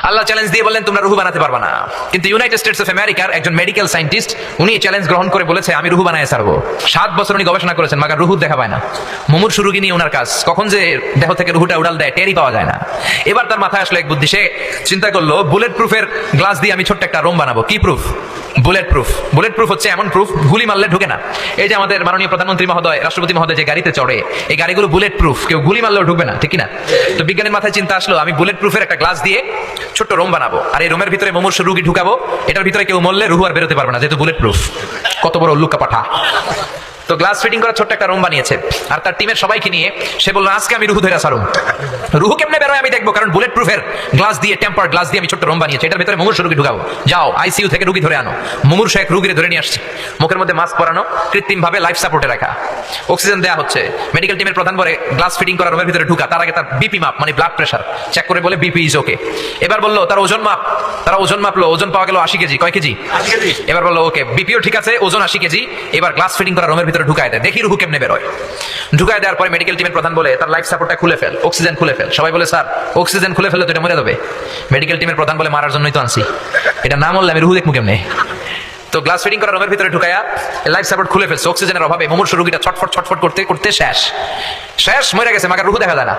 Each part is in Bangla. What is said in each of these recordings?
আল্লাহ চ্যালেঞ্জ দিয়ে বললেন তোমরা রুহু বানাতে পারবা না, কিন্তু ইউনাইটেড স্টেটস অফ আমেরিকার একজন মেডিকেল সায়েন্টিস্ট উনি চ্যালেঞ্জ গ্রহণ করে বলেছে আমি রুহু বানায় ছাড়বো। 7 বছর উনি গবেষণা করেছেন, মাগার রুহু দেখা পায় না। মুমূর্ষু রোগী নিয়ে ওনার কাজ, কখন যে দেহ থেকে রুহুটা উড়াল দেয় টেরই পাওয়া যায় না। এবার তার মাথায় আসলো এক বুদ্ধি, সে চিন্তা করলো বুলেট প্রুফের গ্লাস দিয়ে আমি ছোট্ট একটা রোম বানাবো। কি proof? Bullet proof. Bullet proof হচ্ছে এমন প্রুফ গুলি মারলে ঢুকে না। এই যে আমাদের মাননীয় প্রধানমন্ত্রী মহোদয়, রাষ্ট্রপতি মহোদয় যে গাড়িতে চড়ে, এই গাড়িগুলো বুলেট প্রুফ, কেউ গুলি মারলেও ঢুকবে না, ঠিক না? তো বিজ্ঞানীর মাথায় চিন্তা আসলো আমি বুলেট প্রুফের একটা গ্লাস দিয়ে ছোট্ট রোম বানাবো, আর এই রোমের ভিতরে মুমূর্ষু রোগী ঢুকাবো, এটার ভিতরে কেউ মরলে রুহু আর বেরোতে পারবে না, যেহেতু বুলেট প্রুফ। কত বড় উল্লুকা পাঠা! তো গ্লাস ফিটিং করা ছোট্ট একটা রুম বানিয়েছে, আর তার টিমের সবাইকে নিয়ে সে বললো আজকে আমি রুহু ধরে সারুম। রুহু কেমনে বেরোয় আমি দেখবো, কারণ বুলেট প্রুফের গ্লাস দিয়ে, টেম্পার গ্লাস দিয়ে আমি ছোট্ট রুম বানিয়েছি, এটার ভিতরে মুমূর্ষু রোগী ঢুকাবো। যাও আইসিইউ থেকে রুগী ধরে আনো। মুমূর্ষু এক রুগীরে ধরে নিয়ে আসছে, মুখের মধ্যে মাস্ক পরানো, কৃত্রিম ভাবে লাইফ সাপোর্টে রাখা, অক্সিজেন দেওয়া হচ্ছে। মেডিকেল টিমের প্রধান বলে গ্লাস ফিটিং করা রুমের ভিতরে ঢুকা, তার আগে তার বিপি মাপ, মানে ব্লাড প্রেশার চেক করে বলে বিপি ইজ ওকে। এবার বললো তার ওজন মাপ, তারা ওজন মাপলো, ওজন পাওয়া গেল 80 কেজি। কয় কেজি? 80 কেজি। এবার বললো ওকে, বিপিও ঠিক আছে, ওজন 80 কেজি। এবার গ্লাস ফিটিং করা রুমের ভিতরে ঢুকায় দেয়, দেখি রুহু কেমনে বেরোয়। ঢুকায় দেওয়ার পরে মেডিকেল টিমের প্রধান বলে তার লাইফ সাপোর্টটা খুলে ফেল, অক্সিজেন খুলে ফেল। সবাই বলে স্যার অক্সিজেন খুলে ফেলে তো এটা মরে যাবে। মেডিকেল টিমের প্রধান বলে মারার জন্যই তো আনছি, এটা না মরলে আমি রুহু দেখবো কেমনে? তো গ্লাস ফিটিং করা রুমের ভিতরে ঢুকায়া লাইফ সাপোর্ট খুলে ফেলছে, অক্সিজেনের অভাবে মুমূর্ষু রোগীটা ছটফট ছটফট করতে করতে শেষ মরে গেছে, মাগার রুহু দেখা যায় না।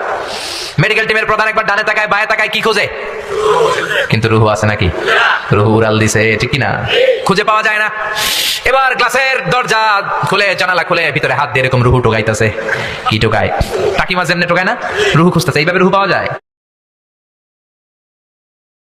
মেডিকেল টিমের প্রধান একবার ডানে তাকায় বায়ে তাকায়, কি খোঁজে? কিন্তু রুহু আছে নাকি? রুহু উড়াল দিছে, ঠিক কি না? খুঁজে পাওয়া যায় না। এবার গ্লাসের দরজা খুলে, জানালা খুলে ভিতরে হাত দিয়ে এরকম রুহু টোকাইতেছে। কি টোকায়? টাকি মাছ এমনি টোকায় না, রুহু খুঁজতেছে। এইভাবে রুহু পাওয়া যায়?